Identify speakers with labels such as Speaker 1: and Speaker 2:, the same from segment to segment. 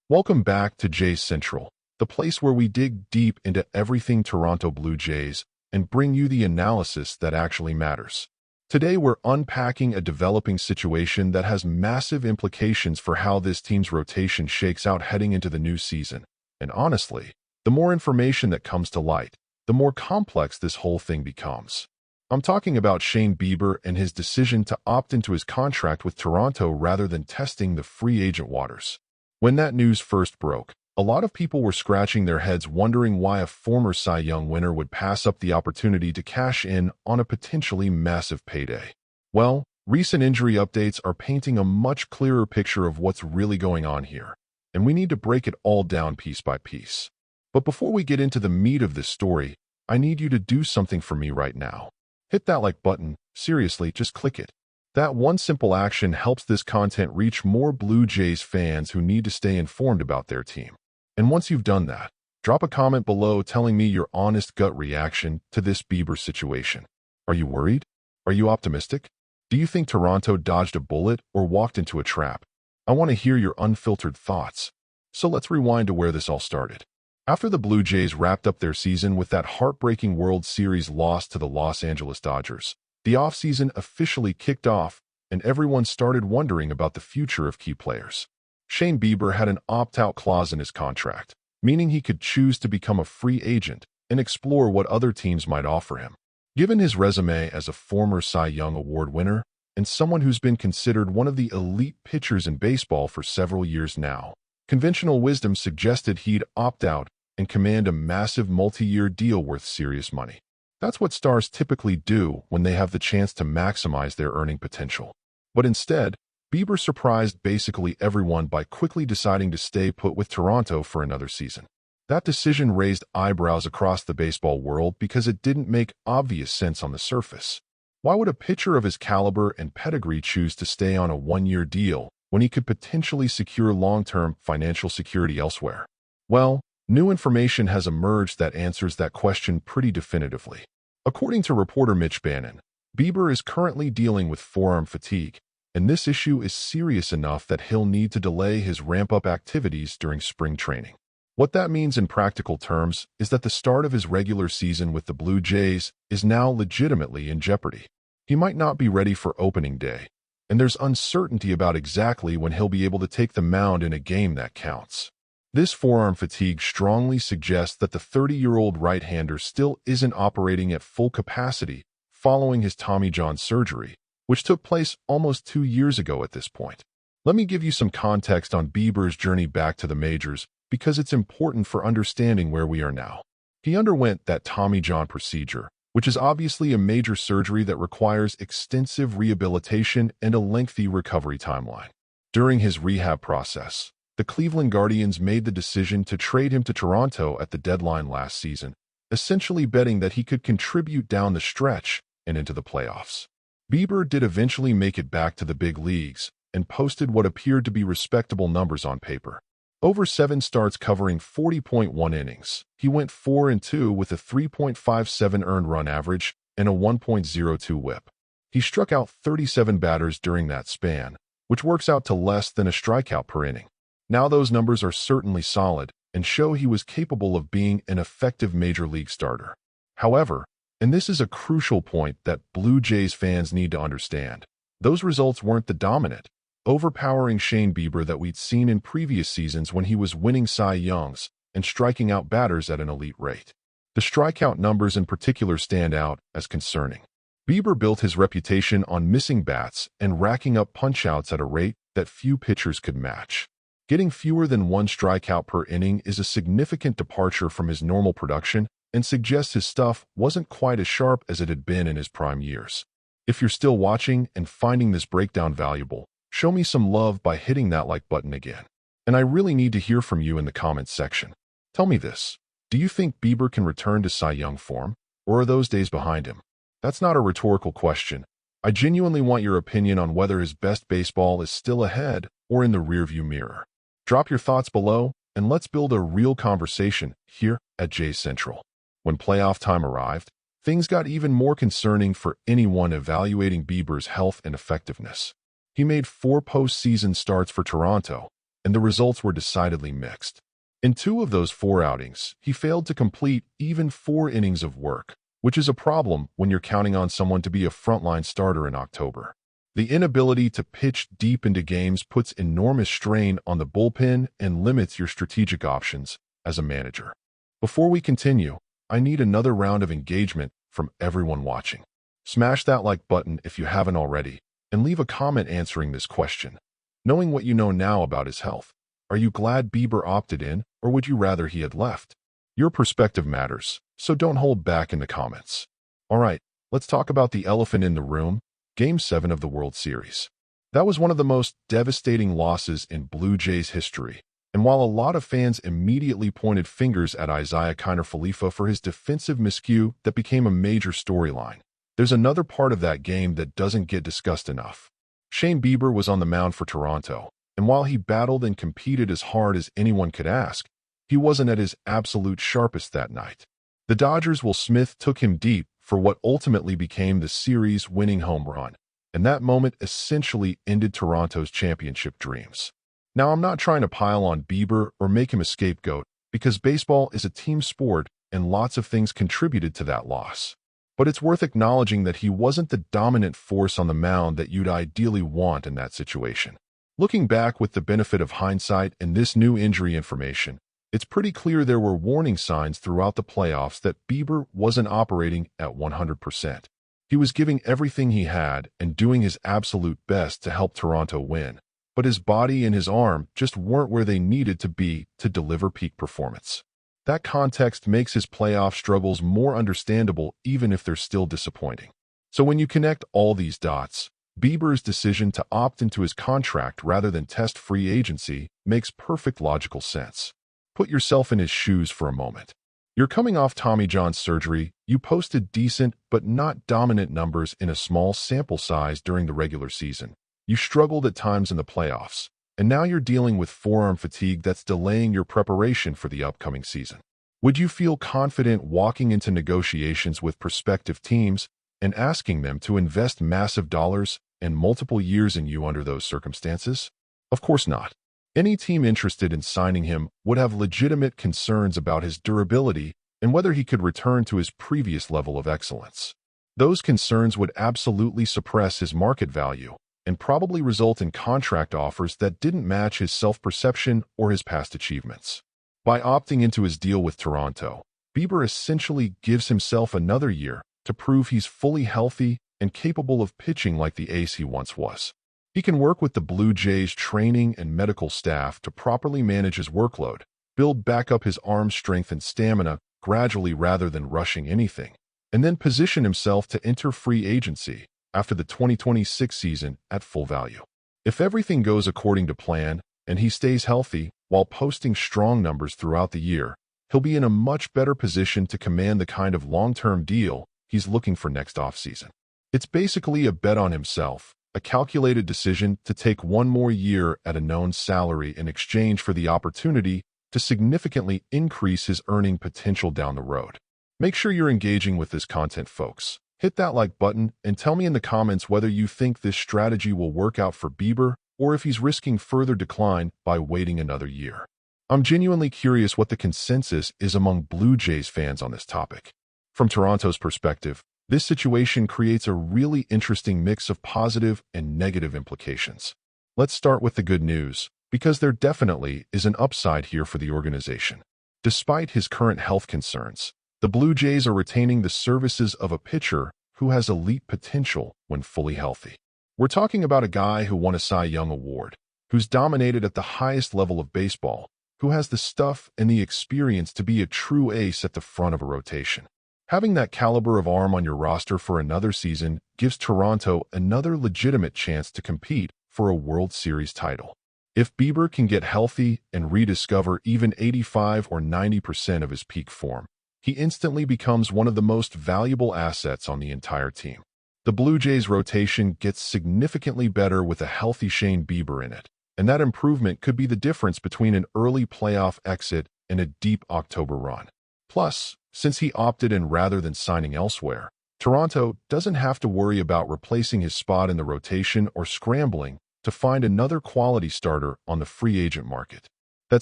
Speaker 1: Welcome back to Jays Central, the place where we dig deep into everything Toronto Blue Jays and bring you the analysis that actually matters. Today we're unpacking a developing situation that has massive implications for how this team's rotation shakes out heading into the new season. And honestly, the more information that comes to light, the more complex this whole thing becomes. I'm talking about Shane Bieber and his decision to opt into his contract with Toronto rather than testing the free agent waters. When that news first broke, a lot of people were scratching their heads wondering why a former Cy Young winner would pass up the opportunity to cash in on a potentially massive payday. Well, recent injury updates are painting a much clearer picture of what's really going on here, and we need to break it all down piece by piece. But before we get into the meat of this story, I need you to do something for me right now. Hit that like button. Seriously, just click it. That one simple action helps this content reach more Blue Jays fans who need to stay informed about their team. And once you've done that, drop a comment below telling me your honest gut reaction to this Bieber situation. Are you worried? Are you optimistic? Do you think Toronto dodged a bullet or walked into a trap? I want to hear your unfiltered thoughts. So let's rewind to where this all started. After the Blue Jays wrapped up their season with that heartbreaking World Series loss to the Los Angeles Dodgers, the offseason officially kicked off, and everyone started wondering about the future of key players. Shane Bieber had an opt-out clause in his contract, meaning he could choose to become a free agent and explore what other teams might offer him. Given his resume as a former Cy Young Award winner and someone who's been considered one of the elite pitchers in baseball for several years now, conventional wisdom suggested he'd opt out and command a massive multi-year deal worth serious money. That's what stars typically do when they have the chance to maximize their earning potential. But instead, Bieber surprised basically everyone by quickly deciding to stay put with Toronto for another season. That decision raised eyebrows across the baseball world because it didn't make obvious sense on the surface. Why would a pitcher of his caliber and pedigree choose to stay on a one-year deal when he could potentially secure long-term financial security elsewhere? Well, new information has emerged that answers that question pretty definitively. According to reporter Mitch Bannon, Bieber is currently dealing with forearm fatigue, and this issue is serious enough that he'll need to delay his ramp-up activities during spring training. What that means in practical terms is that the start of his regular season with the Blue Jays is now legitimately in jeopardy. He might not be ready for opening day, and there's uncertainty about exactly when he'll be able to take the mound in a game that counts. This forearm fatigue strongly suggests that the 30-year-old right-hander still isn't operating at full capacity following his Tommy John surgery, which took place almost 2 years ago at this point. Let me give you some context on Bieber's journey back to the majors because it's important for understanding where we are now. He underwent that Tommy John procedure, which is obviously a major surgery that requires extensive rehabilitation and a lengthy recovery timeline. During his rehab process, the Cleveland Guardians made the decision to trade him to Toronto at the deadline last season, essentially betting that he could contribute down the stretch and into the playoffs. Bieber did eventually make it back to the big leagues and posted what appeared to be respectable numbers on paper. Over 7 starts covering 40.1 innings, he went 4-2 with a 3.57 earned run average and a 1.02 whip. He struck out 37 batters during that span, which works out to less than a strikeout per inning. Now those numbers are certainly solid and show he was capable of being an effective major league starter. However, and this is a crucial point that Blue Jays fans need to understand, those results weren't the dominant, overpowering Shane Bieber that we'd seen in previous seasons when he was winning Cy Youngs and striking out batters at an elite rate. The strikeout numbers in particular stand out as concerning. Bieber built his reputation on missing bats and racking up punch-outs at a rate that few pitchers could match. Getting fewer than 1 strikeout per inning is a significant departure from his normal production and suggests his stuff wasn't quite as sharp as it had been in his prime years. If you're still watching and finding this breakdown valuable, show me some love by hitting that like button again. And I really need to hear from you in the comments section. Tell me this. Do you think Bieber can return to Cy Young form, or are those days behind him? That's not a rhetorical question. I genuinely want your opinion on whether his best baseball is still ahead or in the rearview mirror. Drop your thoughts below, and let's build a real conversation here at Jays Central. When playoff time arrived, things got even more concerning for anyone evaluating Bieber's health and effectiveness. He made 4 postseason starts for Toronto, and the results were decidedly mixed. In 2 of those 4 outings, he failed to complete even 4 innings of work, which is a problem when you're counting on someone to be a frontline starter in October. The inability to pitch deep into games puts enormous strain on the bullpen and limits your strategic options as a manager. Before we continue, I need another round of engagement from everyone watching. Smash that like button if you haven't already, and leave a comment answering this question. Knowing what you know now about his health, are you glad Bieber opted in, or would you rather he had left? Your perspective matters, so don't hold back in the comments. Alright, let's talk about the elephant in the room, Game 7 of the World Series. That was one of the most devastating losses in Blue Jays history, and while a lot of fans immediately pointed fingers at Isaiah Kiner-Falefa for his defensive miscue that became a major storyline, there's another part of that game that doesn't get discussed enough. Shane Bieber was on the mound for Toronto, and while he battled and competed as hard as anyone could ask, he wasn't at his absolute sharpest that night. The Dodgers' Will Smith took him deep for what ultimately became the series-winning home run, and that moment essentially ended Toronto's championship dreams. Now, I'm not trying to pile on Bieber or make him a scapegoat, because baseball is a team sport and lots of things contributed to that loss. But it's worth acknowledging that he wasn't the dominant force on the mound that you'd ideally want in that situation. Looking back with the benefit of hindsight and this new injury information, it's pretty clear there were warning signs throughout the playoffs that Bieber wasn't operating at 100%. He was giving everything he had and doing his absolute best to help Toronto win, but his body and his arm just weren't where they needed to be to deliver peak performance. That context makes his playoff struggles more understandable even if they're still disappointing. So when you connect all these dots, Bieber's decision to opt into his contract rather than test free agency makes perfect logical sense. Put yourself in his shoes for a moment. You're coming off Tommy John surgery, you posted decent but not dominant numbers in a small sample size during the regular season. You struggled at times in the playoffs, and now you're dealing with forearm fatigue that's delaying your preparation for the upcoming season. Would you feel confident walking into negotiations with prospective teams and asking them to invest massive dollars and multiple years in you under those circumstances? Of course not. Any team interested in signing him would have legitimate concerns about his durability and whether he could return to his previous level of excellence. Those concerns would absolutely suppress his market value and probably result in contract offers that didn't match his self-perception or his past achievements. By opting into his deal with Toronto, Bieber essentially gives himself another year to prove he's fully healthy and capable of pitching like the ace he once was. He can work with the Blue Jays' training and medical staff to properly manage his workload, build back up his arm strength and stamina gradually rather than rushing anything, and then position himself to enter free agency after the 2026 season at full value. If everything goes according to plan and he stays healthy while posting strong numbers throughout the year, he'll be in a much better position to command the kind of long-term deal he's looking for next offseason. It's basically a bet on himself, a calculated decision to take one more year at a known salary in exchange for the opportunity to significantly increase his earning potential down the road. Make sure you're engaging with this content, folks. Hit that like button and tell me in the comments whether you think this strategy will work out for Bieber or if he's risking further decline by waiting another year. I'm genuinely curious what the consensus is among Blue Jays fans on this topic. From Toronto's perspective, this situation creates a really interesting mix of positive and negative implications. Let's start with the good news, because there definitely is an upside here for the organization. Despite his current health concerns, the Blue Jays are retaining the services of a pitcher who has elite potential when fully healthy. We're talking about a guy who won a Cy Young Award, who's dominated at the highest level of baseball, who has the stuff and the experience to be a true ace at the front of a rotation. Having that caliber of arm on your roster for another season gives Toronto another legitimate chance to compete for a World Series title. If Bieber can get healthy and rediscover even 85 or 90% of his peak form, he instantly becomes one of the most valuable assets on the entire team. The Blue Jays rotation gets significantly better with a healthy Shane Bieber in it, and that improvement could be the difference between an early playoff exit and a deep October run. Plus, since he opted in rather than signing elsewhere, Toronto doesn't have to worry about replacing his spot in the rotation or scrambling to find another quality starter on the free agent market. That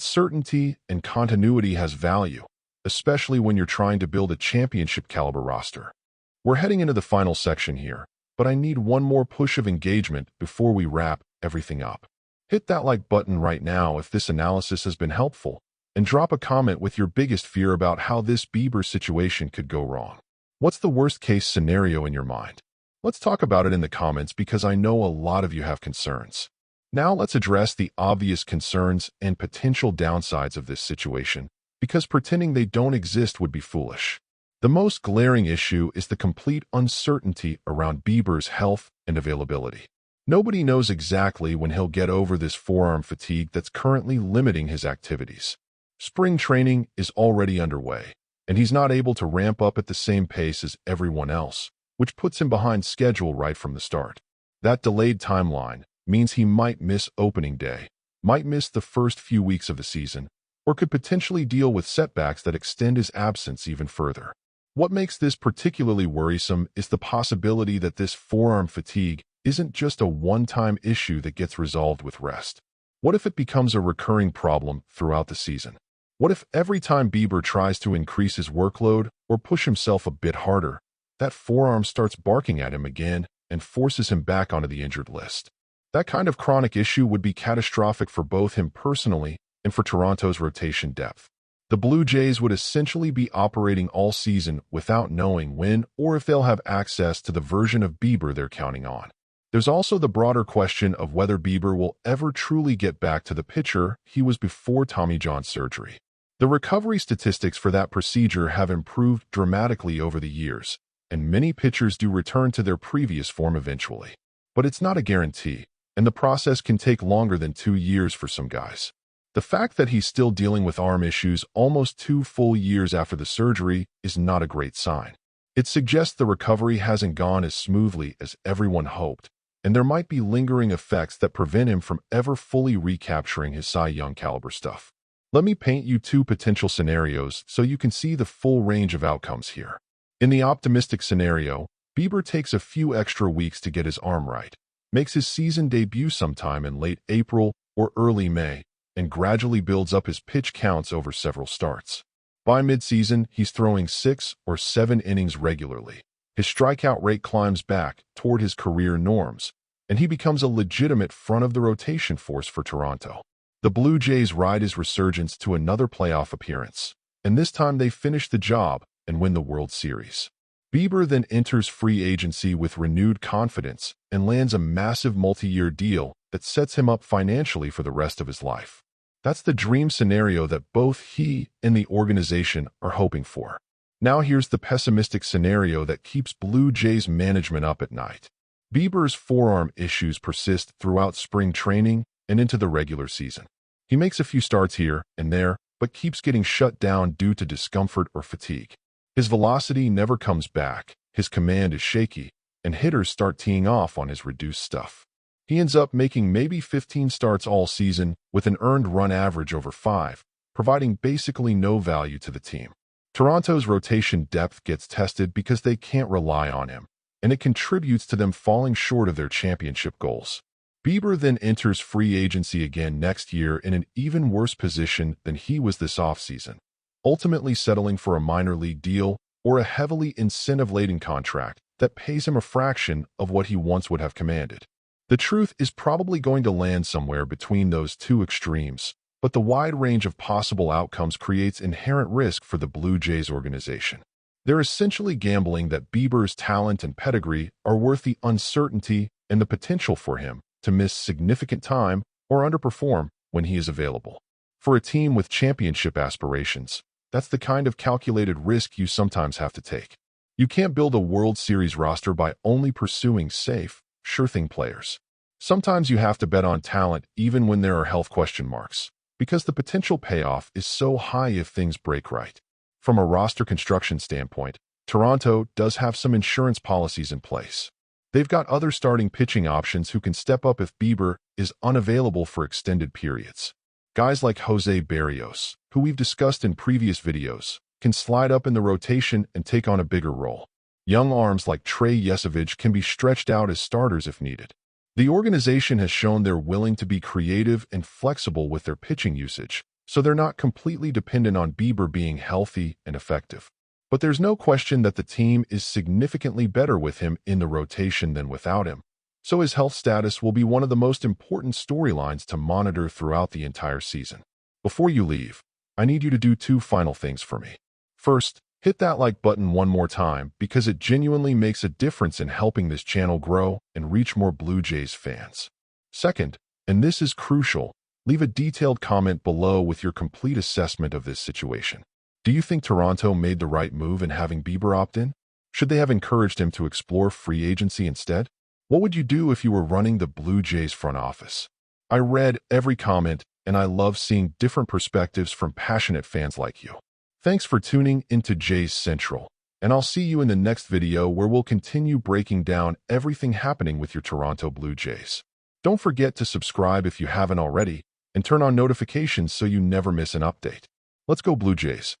Speaker 1: certainty and continuity has value, especially when you're trying to build a championship-caliber roster. We're heading into the final section here, but I need one more push of engagement before we wrap everything up. Hit that like button right now if this analysis has been helpful, and drop a comment with your biggest fear about how this Bieber situation could go wrong. What's the worst-case scenario in your mind? Let's talk about it in the comments because I know a lot of you have concerns. Now let's address the obvious concerns and potential downsides of this situation, because pretending they don't exist would be foolish. The most glaring issue is the complete uncertainty around Bieber's health and availability. Nobody knows exactly when he'll get over this forearm fatigue that's currently limiting his activities. Spring training is already underway, and he's not able to ramp up at the same pace as everyone else, which puts him behind schedule right from the start. That delayed timeline means he might miss opening day, might miss the first few weeks of the season, or could potentially deal with setbacks that extend his absence even further. What makes this particularly worrisome is the possibility that this forearm fatigue isn't just a one-time issue that gets resolved with rest. What if it becomes a recurring problem throughout the season? What if every time Bieber tries to increase his workload or push himself a bit harder, that forearm starts barking at him again and forces him back onto the injured list? That kind of chronic issue would be catastrophic for both him personally and for Toronto's rotation depth. The Blue Jays would essentially be operating all season without knowing when or if they'll have access to the version of Bieber they're counting on. There's also the broader question of whether Bieber will ever truly get back to the pitcher he was before Tommy John surgery. The recovery statistics for that procedure have improved dramatically over the years, and many pitchers do return to their previous form eventually. But it's not a guarantee, and the process can take longer than 2 years for some guys. The fact that he's still dealing with arm issues almost 2 full years after the surgery is not a great sign. It suggests the recovery hasn't gone as smoothly as everyone hoped, and there might be lingering effects that prevent him from ever fully recapturing his Cy Young caliber stuff. Let me paint you 2 potential scenarios so you can see the full range of outcomes here. In the optimistic scenario, Bieber takes a few extra weeks to get his arm right, makes his season debut sometime in late April or early May, and gradually builds up his pitch counts over several starts. By midseason, he's throwing 6 or 7 innings regularly. His strikeout rate climbs back toward his career norms, and he becomes a legitimate front-of-the-rotation force for Toronto. The Blue Jays ride his resurgence to another playoff appearance, and this time they finish the job and win the World Series. Bieber then enters free agency with renewed confidence and lands a massive multi-year deal that sets him up financially for the rest of his life. That's the dream scenario that both he and the organization are hoping for. Now here's the pessimistic scenario that keeps Blue Jays management up at night. Bieber's forearm issues persist throughout spring training and into the regular season. He makes a few starts here and there, but keeps getting shut down due to discomfort or fatigue. His velocity never comes back, his command is shaky, and hitters start teeing off on his reduced stuff. He ends up making maybe 15 starts all season with an earned run average over 5, providing basically no value to the team. Toronto's rotation depth gets tested because they can't rely on him, and it contributes to them falling short of their championship goals. Bieber then enters free agency again next year in an even worse position than he was this offseason, ultimately settling for a minor league deal or a heavily incentive-laden contract that pays him a fraction of what he once would have commanded. The truth is probably going to land somewhere between those 2 extremes, but the wide range of possible outcomes creates inherent risk for the Blue Jays organization. They're essentially gambling that Bieber's talent and pedigree are worth the uncertainty and the potential for him to miss significant time or underperform when he is available. For a team with championship aspirations, that's the kind of calculated risk you sometimes have to take. You can't build a World Series roster by only pursuing safe, sure-thing players. Sometimes you have to bet on talent even when there are health question marks, because the potential payoff is so high if things break right. From a roster construction standpoint, Toronto does have some insurance policies in place. They've got other starting pitching options who can step up if Bieber is unavailable for extended periods. Guys like Jose Berrios, who we've discussed in previous videos, can slide up in the rotation and take on a bigger role. Young arms like Trey Yesavage can be stretched out as starters if needed. The organization has shown they're willing to be creative and flexible with their pitching usage, so they're not completely dependent on Bieber being healthy and effective. But there's no question that the team is significantly better with him in the rotation than without him. So his health status will be one of the most important storylines to monitor throughout the entire season. Before you leave, I need you to do two final things for me. First, hit that like button one more time because it genuinely makes a difference in helping this channel grow and reach more Blue Jays fans. Second, and this is crucial, leave a detailed comment below with your complete assessment of this situation. Do you think Toronto made the right move in having Bieber opt in? Should they have encouraged him to explore free agency instead? What would you do if you were running the Blue Jays front office? I read every comment, and I love seeing different perspectives from passionate fans like you. Thanks for tuning into Jays Central, and I'll see you in the next video where we'll continue breaking down everything happening with your Toronto Blue Jays. Don't forget to subscribe if you haven't already, and turn on notifications so you never miss an update. Let's go Blue Jays!